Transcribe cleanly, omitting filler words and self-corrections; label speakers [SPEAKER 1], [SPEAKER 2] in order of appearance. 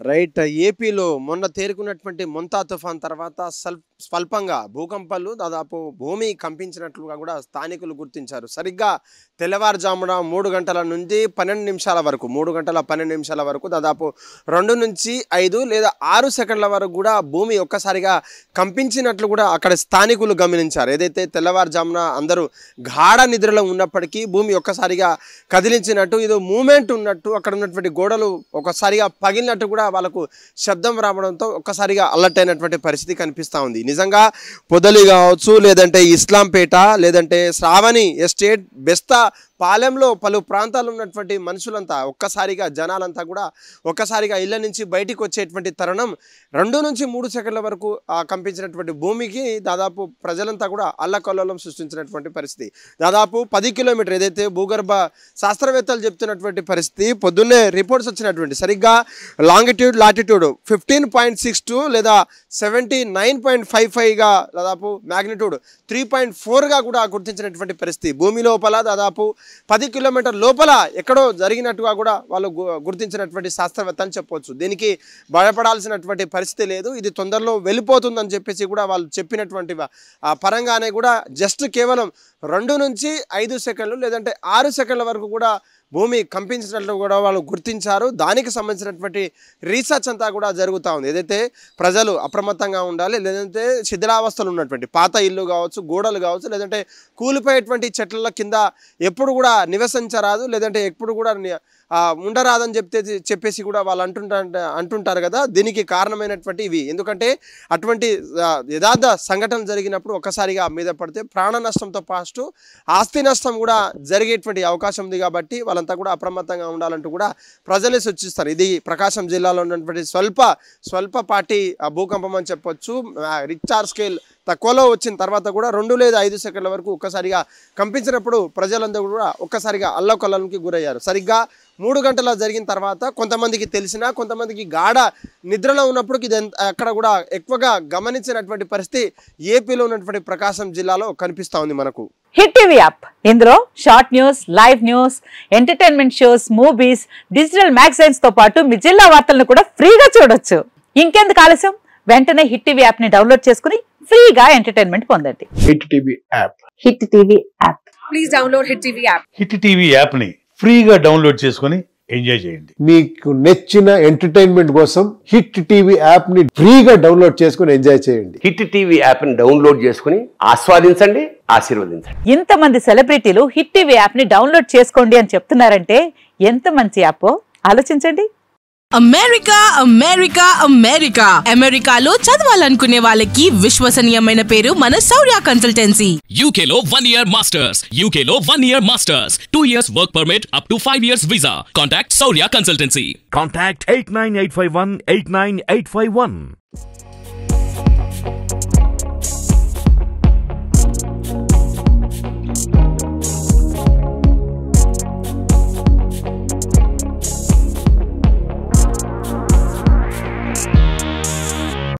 [SPEAKER 1] Right. ఏపీలో మొన్న తేరుకున్నటువంటి మొంతా తుఫాన్ తర్వాత స్వల్పంగా భూకంపాలు దాదాపు భూమి కంపించినట్లుగా కూడా స్థానికులు గుర్తించారు. సరిగ్గా తెల్లవారుజామున 3 గంటల నుండి 12 నిమిషాల వరకు 3 గంటల 12 నిమిషాల వరకు దాదాపు 2 నుంచి 5 లేదా 6 సెకండ్ల వరకు కూడా భూమి ఒక్కసారిగా కంపించినట్లు కూడా అక్కడ స్థానికులు గమనించారు. ఏదైతే తెల్లవారుజామున అందరూ గాఢ నిద్రలో ఉన్నప్పటికీ భూమి ఒక్కసారిగా కదిలించినట్టు, ఇది మూమెంట్ ఉన్నట్టు, అక్కడ ఉన్నటువంటి గోడలు ఒక్కసారిగా పగిలినట్టు కూడా వాళ్ళకు శబ్దం రావడంతో ఒక్కసారిగా అలర్ట్ అయినటువంటి పరిస్థితి కనిపిస్తూ ఉంది. నిజంగా పొదలి కావచ్చు, లేదంటే ఇస్లాంపేట, లేదంటే శ్రావణి ఎస్టేట్, బెస్తా పాలెంలో పలు ప్రాంతాల్లో ఉన్నటువంటి మనుషులంతా ఒక్కసారిగా జనాలంతా కూడా ఒక్కసారిగా ఇళ్ల నుంచి బయటికి వచ్చేటువంటి తరుణం 2 నుంచి 3 సెకండ్ల వరకు కంపించినటువంటి భూమికి దాదాపు ప్రజలంతా కూడా అల్లకల్లోలం సృష్టించినటువంటి పరిస్థితి. దాదాపు 10 కిలోమీటర్ ఏదైతే భూగర్భ శాస్త్రవేత్తలు చెప్తున్నటువంటి పరిస్థితి, పొద్దున్నే రిపోర్ట్స్ వచ్చినటువంటి సరిగ్గా లాంగిట్యూడ్ లాటిట్యూడ్ 15.62 లేదా 79.55గా దాదాపు మ్యాగ్నిట్యూడ్ 3.4గా కూడా గుర్తించినటువంటి పరిస్థితి. భూమి లోపల దాదాపు 10 కిలోమీటర్ లోపల ఎక్కడో జరిగినట్టుగా కూడా వాళ్ళు గుర్తించినటువంటి శాస్త్రవేత్త అని చెప్పవచ్చు. దీనికి భయపడాల్సినటువంటి పరిస్థితి లేదు. ఇది తొందరలో వెళ్ళిపోతుందని చెప్పేసి కూడా వాళ్ళు చెప్పినటువంటి పరంగానే కూడా జస్ట్ కేవలం 2 నుంచి 5 సెకండ్లు లేదంటే 6 సెకండ్ల వరకు కూడా భూమి కంపించినట్లు కూడా వాళ్ళు గుర్తించారు. దానికి సంబంధించినటువంటి రీసెర్చ్ అంతా కూడా జరుగుతూ ఉంది. ఏదైతే ప్రజలు అప్రమత్తంగా ఉండాలి, లేదంటే శిథిలావస్థలు ఉన్నటువంటి పాత ఇల్లు కావచ్చు, గోడలు కావచ్చు, లేదంటే కూలిపోయేటువంటి చెట్ల కింద ఎప్పుడు కూడా నివసించరాదు, లేదంటే ఎప్పుడు కూడా ఉండరాదని చెప్పేసి కూడా వాళ్ళు అంటుంటారు కదా. దీనికి కారణమైనటువంటి ఇవి. ఎందుకంటే అటువంటి యథార్థ సంఘటన జరిగినప్పుడు ఒక్కసారిగా మీద పడితే ప్రాణ నష్టంతో పాటు ఆస్తి నష్టం కూడా జరిగేటువంటి అవకాశం ఉంది. కాబట్టి వాళ్ళంతా కూడా అప్రమత్తంగా ఉండాలంటూ కూడా ప్రజలే సూచిస్తారు. ఇది ప్రకాశం జిల్లాలో ఉన్నటువంటి స్వల్పపాటి భూకంపం అని చెప్పొచ్చు. రిక్టర్ స్కేల్ తక్కువలో వచ్చిన తర్వాత కూడా 2 లేదా 5 సెకండ్ల వరకు ఒక్కసారిగా కంపించినప్పుడు ప్రజలందరూ కూడా ఒక్కసారిగా అల్లకల్లోలానికి గురయ్యారు. సరిగ్గా 3 గంటల జరిగిన తర్వాత కొంతమందికి తెలిసినా, కొంతమందికి గాఢ నిద్రలో ఉన్నప్పుడు ఇది అక్కడ కూడా ఎక్కువగా గమనించినటువంటి పరిస్థితి ఏపీలో ఉన్నటువంటి ప్రకాశం జిల్లాలో కనిపిస్తూ ఉంది మనకు.
[SPEAKER 2] హిట్ టీవీ యాప్, ఇందులో short news, live news, entertainment shows, movies, digital magazines తో పాటు మీ జిల్లా వార్తలను కూడా ఫ్రీగా చూడొచ్చు. ఇంకెందుకు ఆలస్యం, వెంటనే హిట్ టీవీ యాప్ ని డౌన్లోడ్ చేసుకుని ఫ్రీగా ఎంటర్టైన్మెంట్ పొందండి.
[SPEAKER 3] Hit TV app.
[SPEAKER 2] Hit TV app.
[SPEAKER 4] Please download hit TV app.
[SPEAKER 5] Hit TV app ని ఫ్రీగా డౌన్లోడ్ చేసుకుని ఎంజాయ్ చేయండి.
[SPEAKER 3] మీకు నచ్చిన ఎంటర్టైన్మెంట్ కోసం హిట్ టీవీ యాప్ ని ఫ్రీగా డౌన్లోడ్ చేసుకుని ఎంజాయ్ చేయండి.
[SPEAKER 6] హిట్ టీవీ యాప్ ని డౌన్లోడ్ చేసుకుని ఆస్వాదించండి, ఆశీర్వదించండి.
[SPEAKER 2] ఇంతమంది సెలబ్రిటీలు హిట్ టీవీ యాప్ ని డౌన్లోడ్ చేసుకోండి అని చెప్తున్నారంటే ఎంత మంచి యాప్ ఆలోచించండి.
[SPEAKER 4] అమెరికా అమెరికా అమెరికా అమెరికాలో చదవాలనుకునే వాళ్ళకి విశ్వసనీయమైన పేరు మన శౌర్య కన్సల్టెన్సీ.
[SPEAKER 7] UK లో 1 year masters, UK లో 1 year masters, 2 years work permit up to 5 years visa. Contact Shaurya Consultancy.
[SPEAKER 8] Contact 89851 89851.